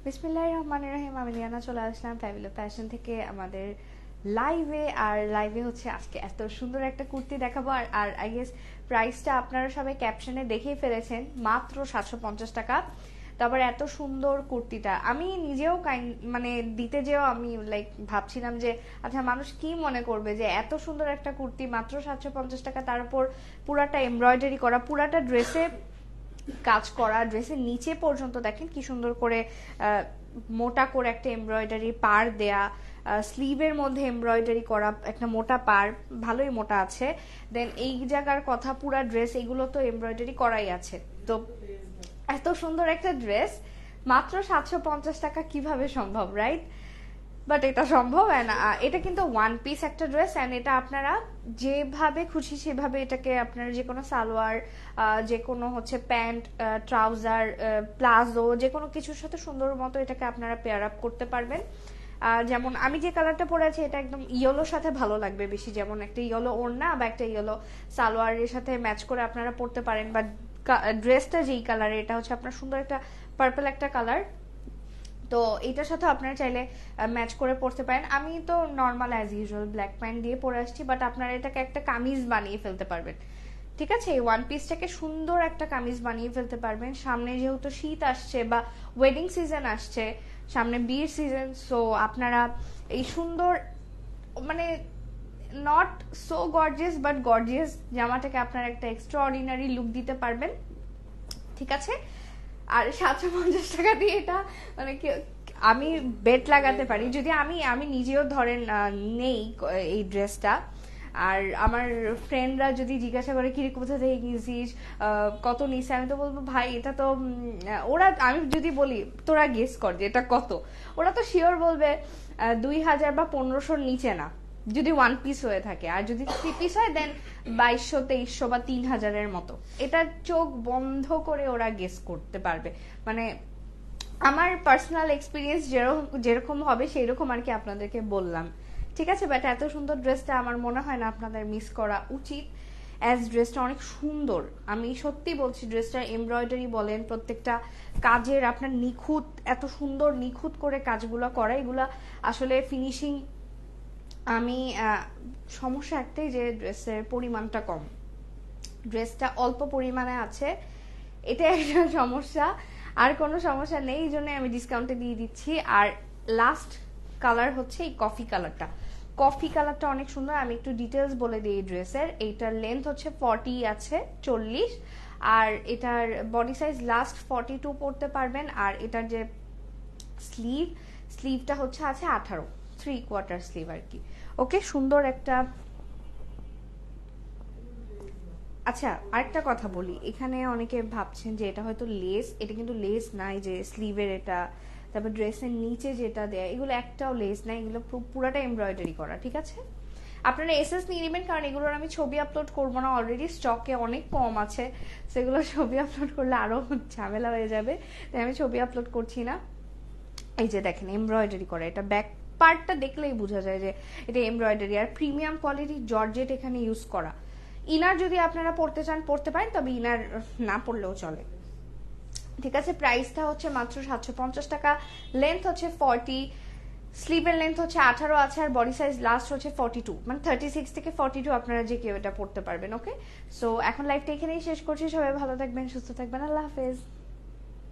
বিসমিল্লাহির রহমানির রহিম। আমি লিয়ানা চলে আসলাম ফ্যাবিলো ফ্যাশন থেকে আমাদের লাইভে। আর লাইভে হচ্ছে আজকে এত সুন্দর একটা কুর্তি দেখাবো। আর আই গেস প্রাইসটা আপনারা সবাই ক্যাপশনে দেখেই ফেলেছেন, মাত্র 750 টাকা। তারপর এত সুন্দর কুর্তিটা আমি নিজেও মানে দিতে যেও আমি লাইক ভাবছিলাম যে আচ্ছা মানুষ কি মনে করবে যে এত সুন্দর একটা কুর্তি মাত্র 750 টাকা, তার উপর পুরাটা এমব্রয়ডারি করা, পুরাটা ড্রেসে কাজ করা, ড্রেসের নিচে পর্যন্ত দেখেন কি সুন্দর করে মোটা করে একটা এমব্রয়ডারি পার দেয়া, স্লিভের মধ্যে এমব্রয়ডারি করা একটা মোটা পার, ভালোই মোটা আছে। দেন এই জায়গার কথা, পুরা ড্রেস এগুলো তো এমব্রয়ডারি করাই আছে। তো এত সুন্দর একটা ড্রেস মাত্র 750 টাকা কিভাবে সম্ভব, রাইট? বাট এটা সম্ভব। অ্যান্ড এটা কিন্তু ওয়ান পিস একটা ড্রেস, অ্যান্ড এটা আপনারা যেভাবে খুশি সেভাবে এটাকে আপনারা যে কোনো সালোয়ার, যে কোনো হচ্ছে প্যান্ট, ট্রাউজার, প্লাজো, যে কোনো কিছুর সাথে সুন্দর মতো এটাকে আপনারা পেয়ার আপ করতে পারবেন। যেমন আমি যে কালারটা পরে আছি এটা একদম ইয়েলোর সাথে ভালো লাগবে বেশি, যেমন একটা ইয়েলো ওড়না বা একটা ইয়েলো সালোয়ারের সাথে ম্যাচ করে আপনারা পরতে পারেন। বা ড্রেসটা যেই কালার, এটা হচ্ছে আপনার সুন্দর একটা পার্পল একটা কালার, তো এটার সাথে আপনারা চাইলে ম্যাচ করে পরতে পারেন। আমি তো normal as usual black pant দিয়ে পরে আসছি, বাট আপনারা এটাকে একটা কামিজ বানিয়ে ফেলতে পারবেন। ঠিক আছে, এই ওয়ান পিসটাকে সুন্দর একটা কামিজ বানিয়ে ফেলতে পারবেন। সামনে যেহেতু শীত আসছে বা ওয়েডিং সিজন আসছে, সামনে বিয়ের সিজন, সো আপনারা এই সুন্দর মানে not so gorgeous but gorgeous জামাটাকে আপনারা একটা এক্সট্রা অর্ডিনারি লুক দিতে পারবেন। ঠিক আছে, আর 750 টাকা দিয়ে এটা মানে আমি বেট লাগাতে পারি, যদি আমি নিজেও ধরেন নেই এই ড্রেসটা, আর আমার ফ্রেন্ডরা যদি জিজ্ঞাসা করে কি কোথা থেকে কিনছিস, কত নিছে, আমি তো বলবো ভাই এটা তো ওরা, আমি যদি বলি তোরা গেস কর যে এটা কত, ওরা তো শিওর বলবে 2000 বা 1500 নিচে না, যদি ওয়ান পিস হয়ে থাকে। আর যদি থ্রি পিস হয় দেন 2200, 2300 বা 3000-এর মতো। এটা চোখ বন্ধ করে ওরা গেস করতে পারবে। মানে আমার পার্সোনাল এক্সপিরিয়েন্স যেরকম হবে সেই রকম আর কি আপনাদেরকে বললাম। ঠিক আছে, বাট এত সুন্দর ড্রেসটা আমার মনে হয় না আপনাদের মিস করা উচিত। অ্যাজ ড্রেসটা অনেক সুন্দর, আমি সত্যি বলছি। ড্রেসটা এমব্রয়ডারি বলেন, প্রত্যেকটা কাজের আপনার নিখুঁত, এত সুন্দর নিখুঁত করে কাজগুলো করা, এগুলা আসলে ফিনিশিং। আমি সমস্যা একটাই যে ড্রেসের পরিমাণটা কম, ড্রেসটা অল্প পরিমাণে আছে, এটা একটা সমস্যা। আর কোনো সমস্যা নেই, এই জন্য আমি ডিসকাউন্টে দিয়ে দিচ্ছি। আর লাস্ট কালার হচ্ছে এই কফি কালারটা। কফি কালারটা অনেক সুন্দর। আমি একটু ডিটেলস বলে দিই ড্রেসের। এইটার লেন্থ হচ্ছে 40 আছে, 40, আর এটার বডি সাইজ লাস্ট 42 পরতে পারবেন। আর এটার যে স্লিভটা হচ্ছে আছে 18, 3/4 স্লিভ আর কি। ওকে, সুন্দর একটা। আচ্ছা, আরেকটা কথা বলি, এখানে অনেকে ভাবছেন যে এটা হয়তো লেস, এটা কিন্তু লেস নাই। যে স্লিভের এটা, তারপর ড্রেসের নিচে যেটা দেয়, এগুলো একটাও লেস নাই, এগুলো পুরাটা এমব্রয়ডারি করা। ঠিক আছে, আপনারা এসএস নিয়ে নেবেন, কারণ এগুলোর আমি ছবি আপলোড করবো না, অলরেডি স্টকে অনেক কম আছে, সেগুলো ছবি আপলোড করলে আরো ঝামেলা হয়ে যাবে, তাই আমি ছবি আপলোড করছি না। এই যে দেখেন এমব্রয়ডারি করা, এটা ব্যাক পার্টটা দেখলেই বোঝা যায় যে এটা এমব্রয়ডারি, আর প্রিমিয়াম কোয়ালিটির জর্জেট এখানে ইউজ করা। ইনার যদি আপনারা পড়তে চান পড়তে পারেন, তবে ইনার না পড়লেও চলে। ঠিক আছে, প্রাইসটা হচ্ছে মাত্র 750 টাকা। লেন্থ হচ্ছে 40, স্লিভের লেন্থ হচ্ছে 18 আছে, আর বডি সাইজ লাস্ট হচ্ছে 42, মানে 36 থেকে 42 আপনারা যে কেউ এটা পড়তে পারবেন। ওকে, সো এখন লাইভটা এখানেই শেষ করছি। সবাই ভালো থাকবেন, সুস্থ থাকবেন, আল্লাহ হাফেজ।